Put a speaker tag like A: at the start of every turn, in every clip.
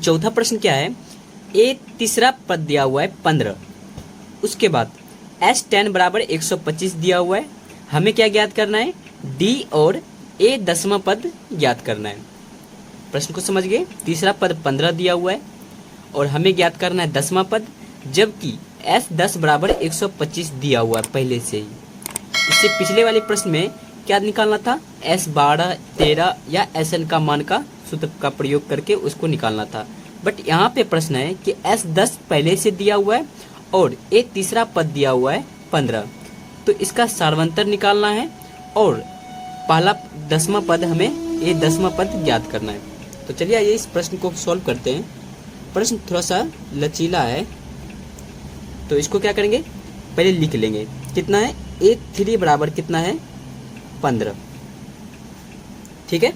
A: चौथा प्रश्न क्या है, ए तीसरा पद दिया हुआ है 15, उसके बाद S10 बराबर 125 दिया हुआ है, हमें क्या ज्ञात करना है, D और A 10वां पद ज्ञात करना है। प्रश्न को समझ गए, तीसरा पद 15 दिया हुआ है और हमें ज्ञात करना है 10वां पद, जबकि S10 बराबर 125 दिया हुआ है पहले से ही। इससे पिछले वाले प्रश्न में क्या निकालना था, S12, 13 या Sn का मान का सूत्र का प्रयोग करके उसको निकालना था। बट यहाँ पे प्रश्न है कि S10 पहले से दिया हुआ है और A तीसरा पद दिया हुआ है 15, तो इसका सार्वंतर निकालना है और पहला 10वां पद हमें A 10वां पद ज्ञात करना है। तो चलिए आइए इस प्रश्न को सॉल्व करते हैं। प्रश्न थोड़ा सा लचीला है, तो इसको क्या करेंगे, पहले लिख लेंगे। कितना है, A3 बराबर कितना है, 15, ठीक है,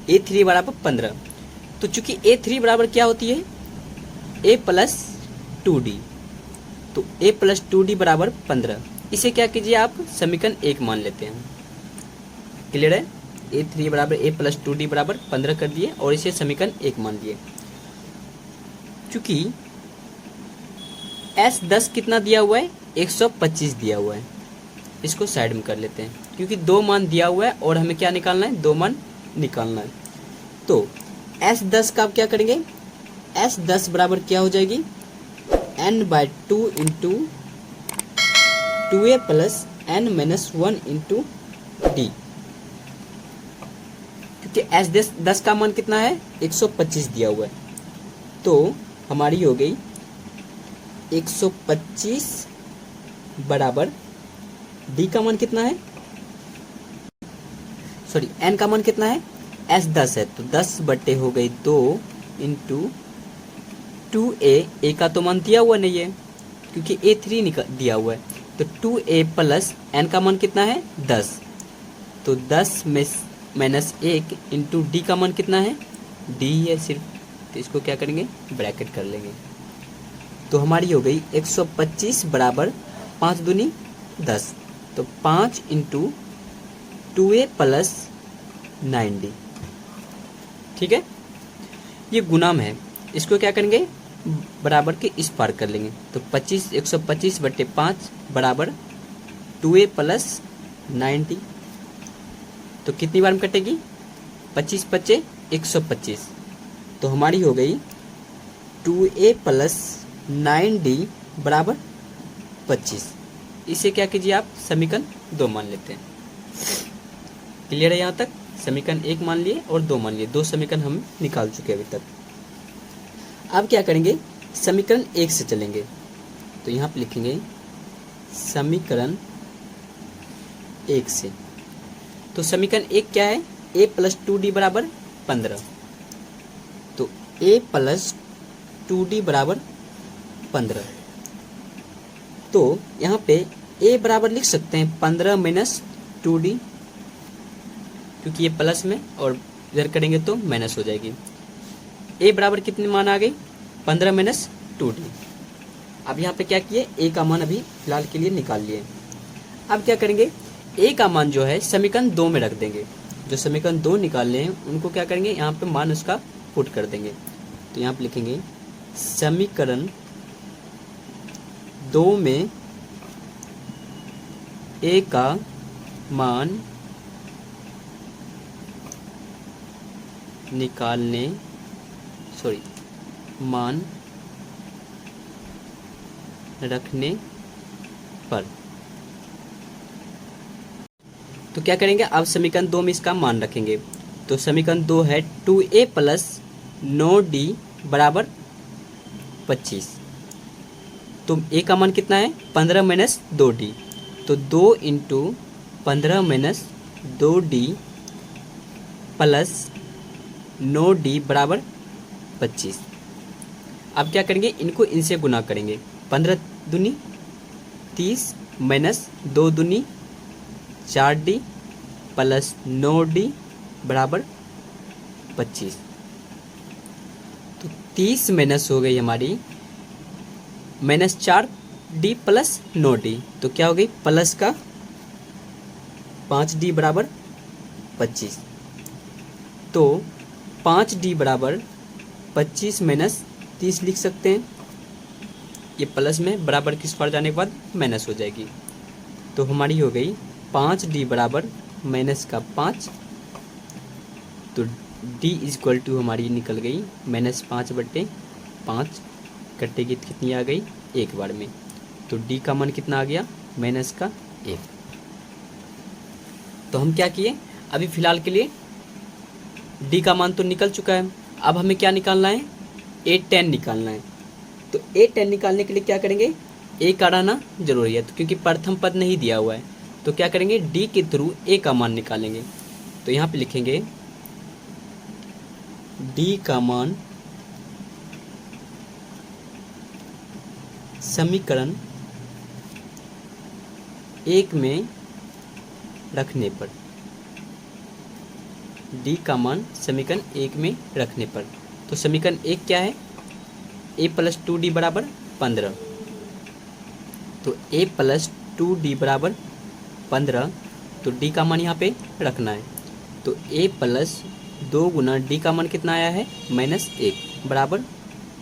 A: A3 बराबर 15। तो चूंकि A3 बराबर क्या होती है, A प्लस 2D, तो A प्लस 2D बराबर 15। इसे क्या कीजिए आप समीकरण 1 मान लेते हैं। क्लियर है, A3 बराबर A प्लस 2D बराबर 15 कर दिए और इसे समीकरण 1 मान लिए। चूंकि S10 कितना दिया हुआ है, 125 दिया हुआ है, इसको साइड में कर लेते हैं क्योंकि 2 मान दिया हुआ है और हमें क्या निकालना है, 2 मान निकालना है। तो S10 का आप क्या करेंगे, S10 बराबर क्या हो जाएगी, n/2 into 2a plus n-1 into D, क्योंकि S10 का मान कितना है, 125 दिया हुआ है, तो हमारी हो गई 125 बराबर डी का मान कितना है, सॉरी n का मान कितना है, S10 है, तो 10 बटे हो गई 2 इंटू 2a, का तो मान दिया हुआ नहीं है क्योंकि A3 दिया हुआ है, तो 2a प्लस n का मान कितना है, 10, तो 10 में -1 इंटू डी का मान कितना है, डी है सिर्फ, तो इसको क्या करेंगे, ब्रैकेट कर लेंगे। तो हमारी हो गई 125 बराबर 5 दूनी 10, तो 5 इंटू 2a प्लस 9d, ठीक है, ये गुणाम है, इसको क्या करेंगे, बराबर के इस पार कर लेंगे। तो 125 बटे 5 बराबर 2a प्लस 9d, तो कितनी बार में कटेगी, 25 बचे 125, तो हमारी हो गई 2a प्लस 9d बराबर 25। इसे क्या कीजिए आप समीकरण 2 मान लेते हैं। क्लियर है, यहाँ तक समीकरण 1 मान लिए और 2 मान लिए, 2 समीकरण हम निकाल चुके हैं अभी तक। अब क्या करेंगे, समीकरण 1 से चलेंगे, तो यहाँ पे लिखेंगे समीकरण 1 से। तो समीकरण 1 क्या है, a प्लस 2d बराबर 15, तो a प्लस 2d बराबर 15, तो यहाँ पे a बराबर लिख सकते हैं 15 माइनस 2d, क्योंकि ये प्लस में और इधर करेंगे तो माइनस हो जाएगी। a बराबर कितने मान आ गई, 15 माइनस 2d। अब यहाँ पे क्या किए, a का मान अभी फिलहाल के लिए निकाल लिए। अब क्या करेंगे, a का मान जो है समीकरण 2 में रख देंगे, जो समीकरण 2 निकालने हैं उनको क्या करेंगे, यहाँ पे मान उसका पुट कर देंगे। तो यहाँ पे लिखेंगे समीकरण 2 में a का मान निकालने, मान रखने पर, तो क्या करेंगे, अब समीकरण 2 में इसका मान रखेंगे। तो समीकरण 2 है 2a प्लस 9d बराबर 25, तो a का मान कितना है, 15 माइनस 2d, तो 2 into 15 minus 2d plus 9d बराबर 25। अब क्या करेंगे, इनको इनसे गुना करेंगे, 15 दूनी 30 माइनस 2 दूनी 4d प्लस 9d बराबर 25, तो 30 माइनस हो गई हमारी माइनस 4d प्लस 9d, तो क्या हो गई प्लस का 5d बराबर 25, तो 5d बराबर 25 माइनस 30 लिख सकते हैं। ये प्लस में बराबर किस पार जाने के बाद माइनस हो जाएगी। तो हमारी हो गई 5d बराबर माइनस का 5। तो d इक्वल टू हमारी निकल गई -5/5, कटेगी तो कितनी आ गई 1 बार में। तो d का मान कितना आ गया माइनस का 1। तो हम क्या किए, अभी फिलहाल के लिए d का मान तो निकल चुका है। अब हमें क्या निकालना है, a10 निकालना है। तो a10 निकालने के लिए क्या करेंगे, a का रहना जरूरी है, तो क्योंकि प्रथम पद नहीं दिया हुआ है तो क्या करेंगे d के थ्रू a का मान निकालेंगे। तो यहाँ पे लिखेंगे d का मान समीकरण 1 में रखने पर, d का मान समीकरण 1 में रखने पर। तो समीकरण 1 क्या है, a + 2d बराबर 15। तो a + 2d बराबर 15, तो d का मान यहाँ पे रखना है। तो a + 2 गुना d का मान कितना आया है -1 बराबर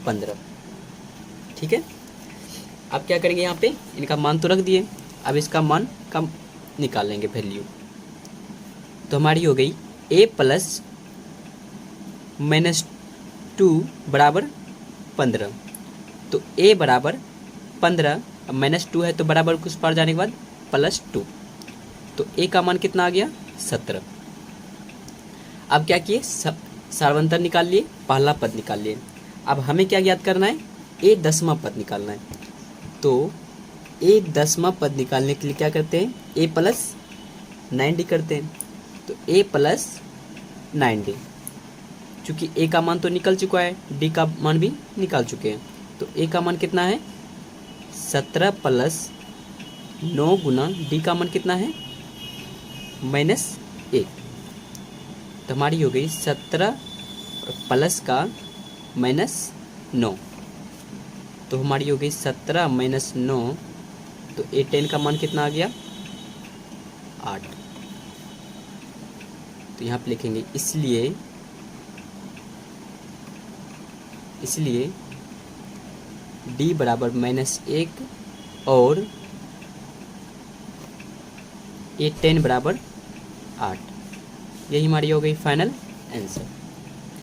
A: 15। ठीक है, अब क्या करेंगे, यहाँ पे इनका मान तो रख दिए, अब इसका मान कम निकालेंगे वैल्यू। तो हमारी हो गई a + -2 बराबर 15। तो a बराबर 15, अब -2 है तो बराबर कुछ पार जाने के बाद +2। तो a का मान कितना आ गया 17। अब क्या किए, सब सार्वंतर निकाल लिए, पहला पद निकाल लिए। अब हमें क्या ज्ञात करना है, a दसवां पद निकालना है। तो a दसवां पद निकालने के लिए क्या करते हैं, a + 9d करते हैं। तो a + 9d, चूँकि a का मान तो निकल चुका है, d का मान भी निकाल चुके हैं। तो a का मान कितना है 17 + 9 गुना d का मान कितना है -1। तो हमारी हो गई 17 प्लस का -9। तो हमारी हो गई 17 - 9। तो a10 का मान कितना आ गया 8। तो यहाँ पे लिखेंगे इसलिए d बराबर -1 और a10 बराबर 8। यही हमारी हो गई फाइनल आंसर।